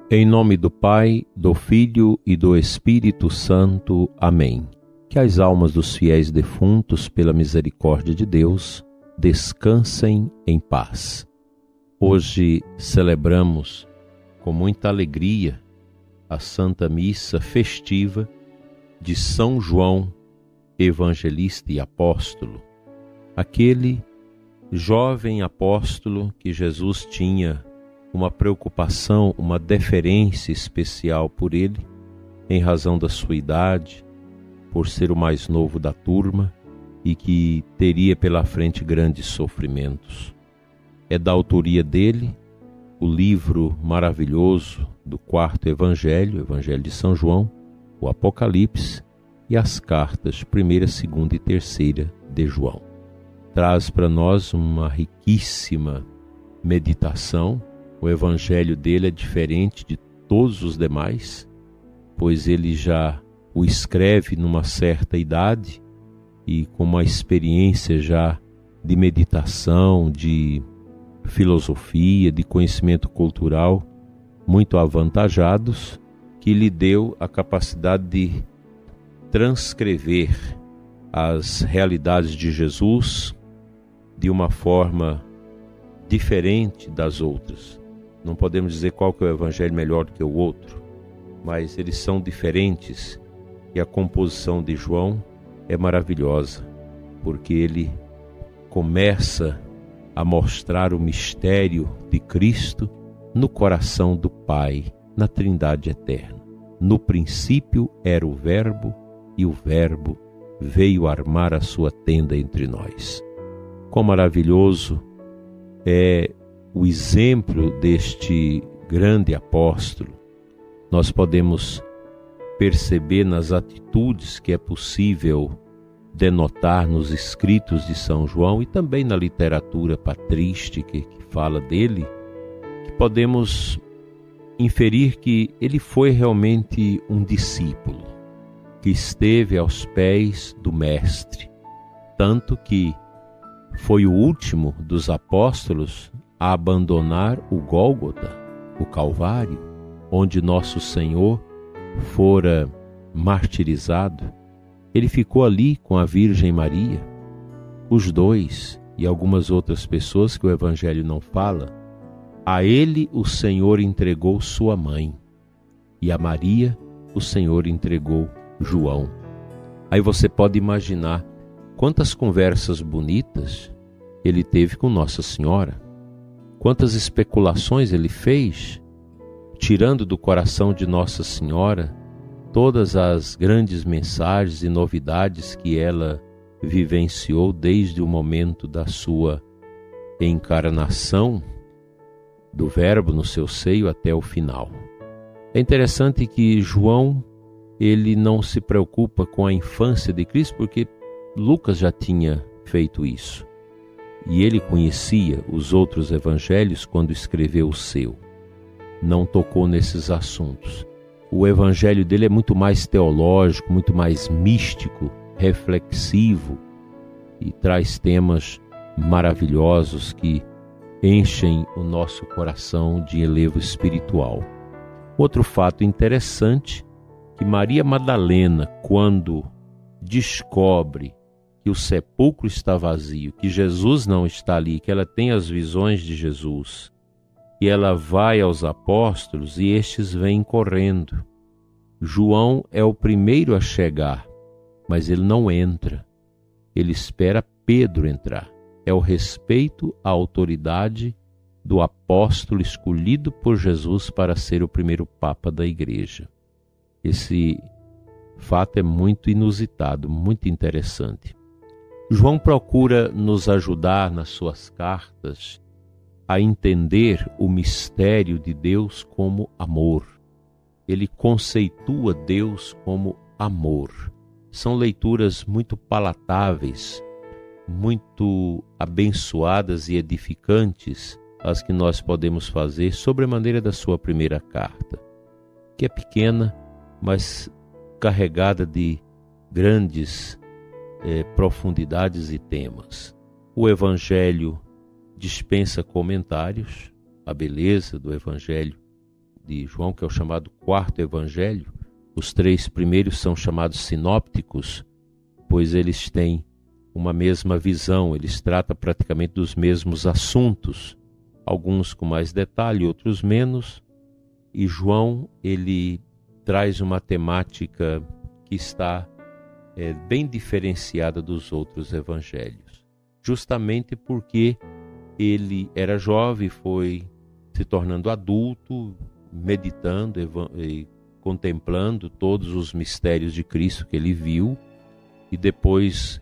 Em nome do Pai, do Filho e do Espírito Santo. Amém. Que as almas dos fiéis defuntos, pela misericórdia de Deus, descansem em paz. Hoje celebramos com muita alegria a Santa Missa festiva de São João, evangelista e apóstolo, aquele jovem apóstolo que Jesus tinha uma preocupação, uma deferência especial por ele, em razão da sua idade, por ser o mais novo da turma e que teria pela frente grandes sofrimentos. É da autoria dele o livro maravilhoso do quarto Evangelho, Evangelho de São João, o Apocalipse e as cartas 1ª, 2ª e 3ª de João. Traz para nós uma riquíssima meditação. O evangelho dele é diferente de todos os demais, pois ele já o escreve numa certa idade e com uma experiência já de meditação, de filosofia, de conhecimento cultural muito avantajados, que lhe deu a capacidade de transcrever as realidades de Jesus de uma forma diferente das outras. Não podemos dizer qual que é o evangelho melhor do que o outro, mas eles são diferentes e a composição de João é maravilhosa, porque ele começa a mostrar o mistério de Cristo no coração do Pai, na Trindade eterna. No princípio era o Verbo, e o Verbo veio armar a sua tenda entre nós. Quão maravilhoso é o exemplo deste grande apóstolo. Nós podemos perceber nas atitudes que é possível denotar nos escritos de São João e também na literatura patrística que fala dele, que podemos inferir que ele foi realmente um discípulo, que esteve aos pés do Mestre, tanto que foi o último dos apóstolos a abandonar o Gólgota, o Calvário, onde Nosso Senhor fora martirizado. Ele ficou ali com a Virgem Maria. Os dois e algumas outras pessoas que o Evangelho não fala, a ele o Senhor entregou sua mãe e a Maria o Senhor entregou João. Aí você pode imaginar quantas conversas bonitas ele teve com Nossa Senhora, quantas especulações ele fez, tirando do coração de Nossa Senhora todas as grandes mensagens e novidades que ela vivenciou desde o momento da sua encarnação do Verbo no seu seio até o final. É interessante que João, ele não se preocupa com a infância de Cristo, porque Lucas já tinha feito isso. E ele conhecia os outros evangelhos quando escreveu o seu. Não tocou nesses assuntos. O evangelho dele é muito mais teológico, muito mais místico, reflexivo e traz temas maravilhosos que enchem o nosso coração de elevo espiritual. Outro fato interessante, que Maria Madalena, quando descobre que o sepulcro está vazio, que Jesus não está ali, que ela tem as visões de Jesus, e ela vai aos apóstolos e estes vêm correndo. João é o primeiro a chegar, mas ele não entra. Ele espera Pedro entrar. É o respeito à autoridade do apóstolo escolhido por Jesus para ser o primeiro papa da igreja. Esse fato é muito inusitado, muito interessante. João procura nos ajudar nas suas cartas a entender o mistério de Deus como amor. Ele conceitua Deus como amor. São leituras muito palatáveis, muito abençoadas e edificantes as que nós podemos fazer sobre a maneira da sua primeira carta, que é pequena, mas carregada de grandes profundidades e temas. O Evangelho dispensa comentários, a beleza do Evangelho de João, que é o chamado quarto evangelho. Os 3 primeiros são chamados sinópticos, pois eles têm uma mesma visão, eles tratam praticamente dos mesmos assuntos, alguns com mais detalhe, outros menos. E João, ele traz uma temática que está bem diferenciada dos outros evangelhos, justamente porque ele era jovem, foi se tornando adulto, meditando e contemplando todos os mistérios de Cristo que ele viu, e depois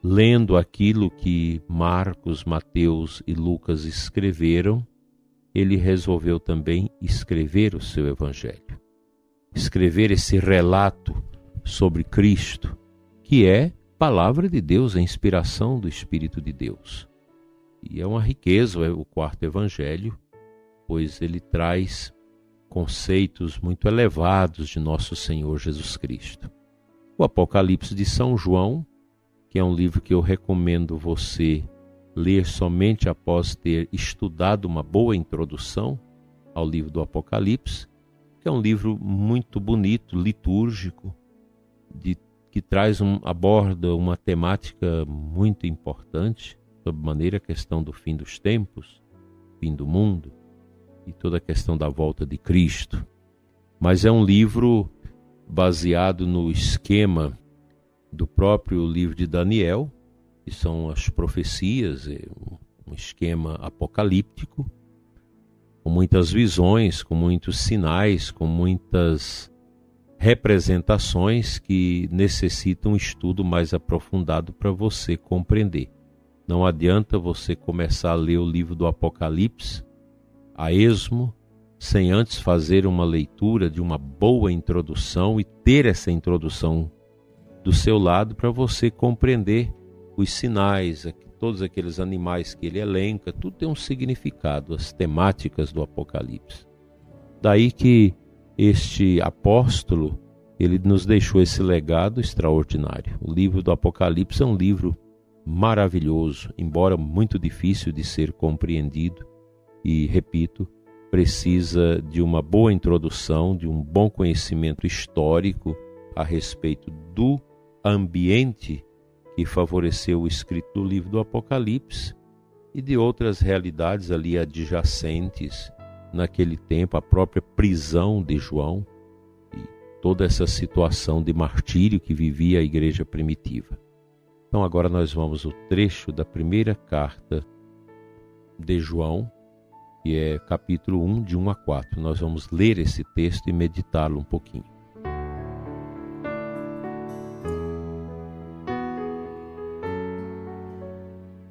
lendo aquilo que Marcos, Mateus e Lucas escreveram, ele resolveu também escrever o seu evangelho, escrever esse relato sobre Cristo, que é palavra de Deus, a inspiração do Espírito de Deus. E é uma riqueza o quarto evangelho, pois ele traz conceitos muito elevados de nosso Senhor Jesus Cristo. O Apocalipse de São João, que é um livro que eu recomendo você ler somente após ter estudado uma boa introdução ao livro do Apocalipse, que é um livro muito bonito, litúrgico, que aborda uma temática muito importante, sobre maneira a questão do fim dos tempos, fim do mundo, e toda a questão da volta de Cristo. Mas é um livro baseado no esquema do próprio livro de Daniel, que são as profecias, um esquema apocalíptico, com muitas visões, com muitos sinais, com muitas representações que necessitam um estudo mais aprofundado para você compreender. Não adianta você começar a ler o livro do Apocalipse a esmo, sem antes fazer uma leitura de uma boa introdução e ter essa introdução do seu lado para você compreender os sinais, todos aqueles animais que ele elenca, tudo tem um significado, as temáticas do Apocalipse. Daí que este apóstolo, ele nos deixou esse legado extraordinário. O livro do Apocalipse é um livro maravilhoso, embora muito difícil de ser compreendido e, repito, precisa de uma boa introdução, de um bom conhecimento histórico a respeito do ambiente que favoreceu o escrito do livro do Apocalipse e de outras realidades ali adjacentes naquele tempo, a própria prisão de João e toda essa situação de martírio que vivia a igreja primitiva. Então agora nós vamos ao trecho da primeira carta de João, que é capítulo 1, de 1 a 4. Nós vamos ler esse texto e meditá-lo um pouquinho.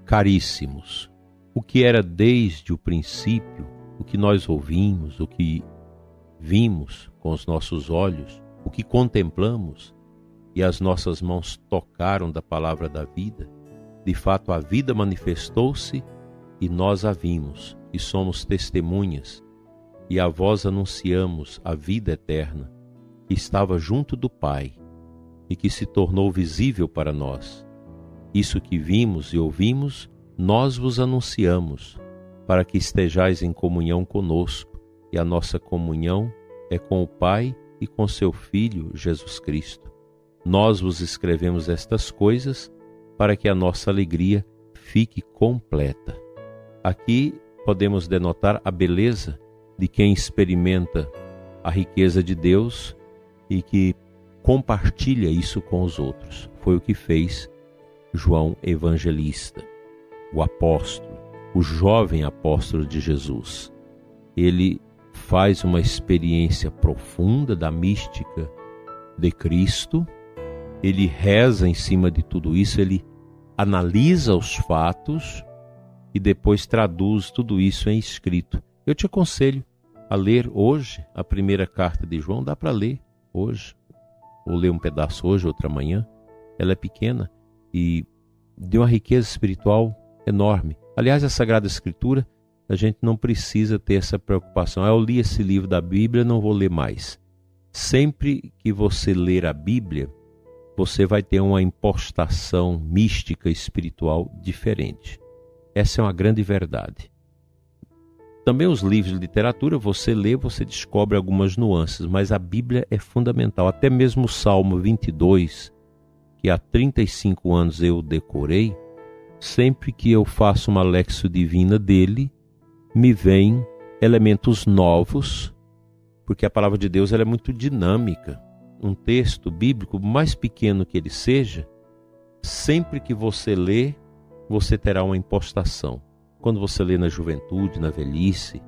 Caríssimos, o que era desde o princípio, o que nós ouvimos, o que vimos com os nossos olhos, o que contemplamos e as nossas mãos tocaram da palavra da vida, de fato a vida manifestou-se e nós a vimos e somos testemunhas, e a vós anunciamos a vida eterna, que estava junto do Pai e que se tornou visível para nós. Isso que vimos e ouvimos, nós vos anunciamos, para que estejais em comunhão conosco, e a nossa comunhão é com o Pai e com seu Filho, Jesus Cristo. Nós vos escrevemos estas coisas para que a nossa alegria fique completa. Aqui podemos denotar a beleza de quem experimenta a riqueza de Deus e que compartilha isso com os outros. Foi o que fez João Evangelista, o apóstolo, o jovem apóstolo de Jesus. Ele faz uma experiência profunda da mística de Cristo, ele reza em cima de tudo isso, ele analisa os fatos e depois traduz tudo isso em escrito. Eu te aconselho a ler hoje a primeira carta de João, dá para ler hoje, ou ler um pedaço hoje, outra amanhã. Ela é pequena e de uma riqueza espiritual enorme. Aliás, a Sagrada Escritura, a gente não precisa ter essa preocupação. Eu li esse livro da Bíblia, não vou ler mais. Sempre que você ler a Bíblia, você vai ter uma impostação mística espiritual diferente. Essa é uma grande verdade. Também os livros de literatura, você lê, você descobre algumas nuances, mas a Bíblia é fundamental. Até mesmo o Salmo 22, que há 35 anos eu decorei, sempre que eu faço uma lexio divina dele, me vêm elementos novos, porque a palavra de Deus ela é muito dinâmica. Um texto bíblico, mais pequeno que ele seja, sempre que você lê, você terá uma impostação. Quando você lê na juventude, na velhice,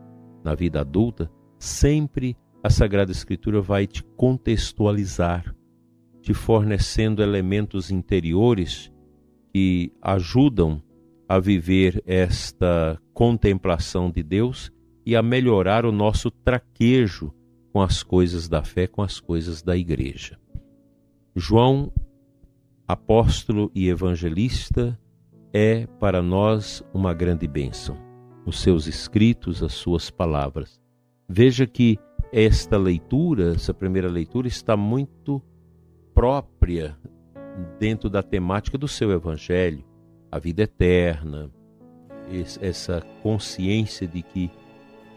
na vida adulta, sempre a Sagrada Escritura vai te contextualizar, te fornecendo elementos interiores que ajudam a viver esta contemplação de Deus e a melhorar o nosso traquejo com as coisas da fé, com as coisas da igreja. João, apóstolo e evangelista, é para nós uma grande bênção. Os seus escritos, as suas palavras. Veja que esta leitura, essa primeira leitura, está muito própria dentro da temática do seu evangelho, a vida eterna, essa consciência de que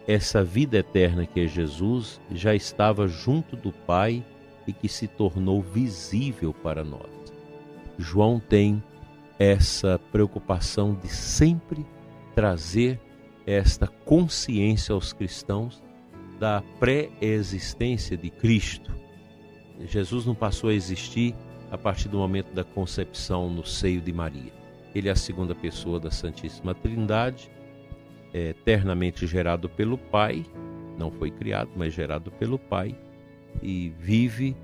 essa vida eterna que é Jesus já estava junto do Pai e que se tornou visível para nós. João tem essa preocupação de sempre trazer esta consciência aos cristãos da pré-existência de Cristo. Jesus não passou a existir a partir do momento da concepção no seio de Maria. Ele é a segunda pessoa da Santíssima Trindade, eternamente gerado pelo Pai, não foi criado, mas gerado pelo Pai, e vive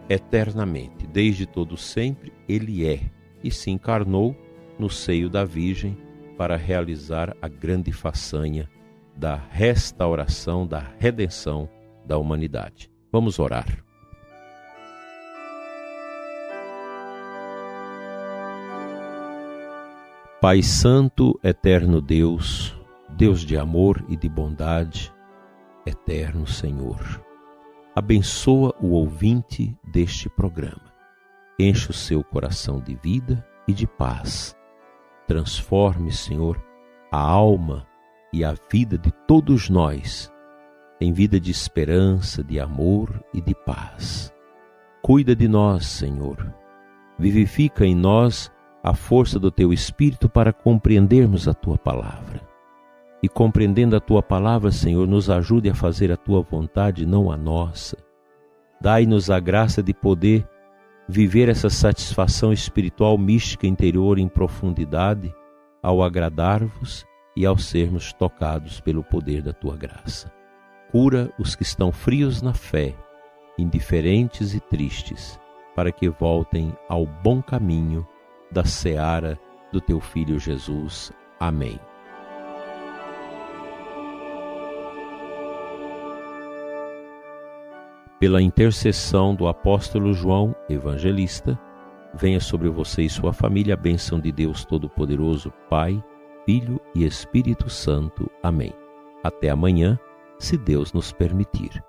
eternamente. Desde todo sempre, ele é, e se encarnou no seio da Virgem para realizar a grande façanha da restauração, da redenção da humanidade. Vamos orar. Pai Santo, eterno Deus, Deus de amor e de bondade, eterno Senhor, abençoa o ouvinte deste programa. Enche o seu coração de vida e de paz. Transforme, Senhor, a alma e a vida de todos nós em vida de esperança, de amor e de paz. Cuida de nós, Senhor. Vivifica em nós a força do Teu Espírito para compreendermos a Tua Palavra. E compreendendo a Tua Palavra, Senhor, nos ajude a fazer a Tua vontade, não a nossa. Dai-nos a graça de poder viver essa satisfação espiritual mística interior em profundidade ao agradar-vos e ao sermos tocados pelo poder da Tua graça. Cura os que estão frios na fé, indiferentes e tristes, para que voltem ao bom caminho da seara do Teu Filho Jesus. Amém. Pela intercessão do apóstolo João, evangelista, venha sobre você e sua família a bênção de Deus Todo-Poderoso, Pai, Filho e Espírito Santo. Amém. Até amanhã, se Deus nos permitir.